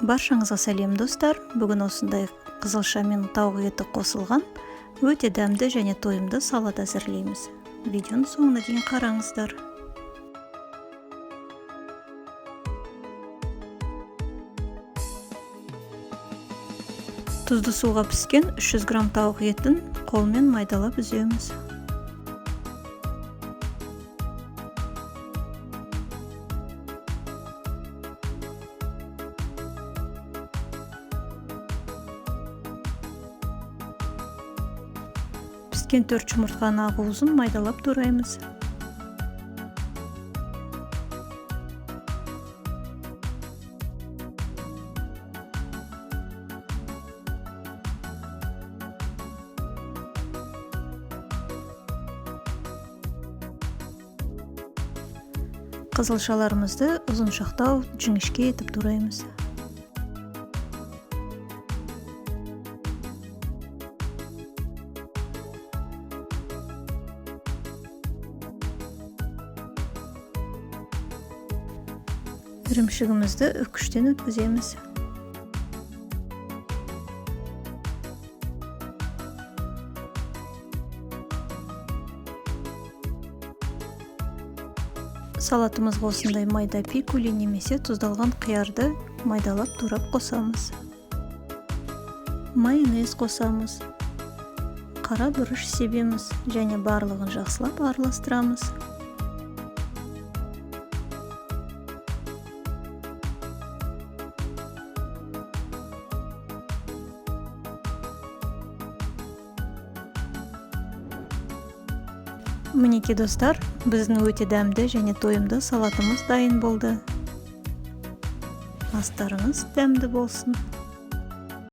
Баршаңызға сәлем достар. Бүгін осындай қызылша мен тауық еті қосылған өте дәмді және тойымды салат әзірлейміз. Видеоны соңына дейін қараңыздар. Тұзды суға піскен 300 грамм тауық етін қолмен майдалап үземіз. Піскен 4 жұмыртқаны ақ уызын майдалап тураймыз. Қызылшаларымызды ұзыншақтау жіңішке етіп тураймыз. Ірімшігімізді үккіштен өткіземіз. Салатымызға осындай майда пикули немесе тұздалған қиярды майдалап турап қосамыз. Майонез қосамыз. Қара бұрыш себеміз және барлығын жақсылап араластырамыз. Мінеки достар, біздің өте дәмді және тойымды салатымыз дайын болды. Астарыңыз дәмді болсын.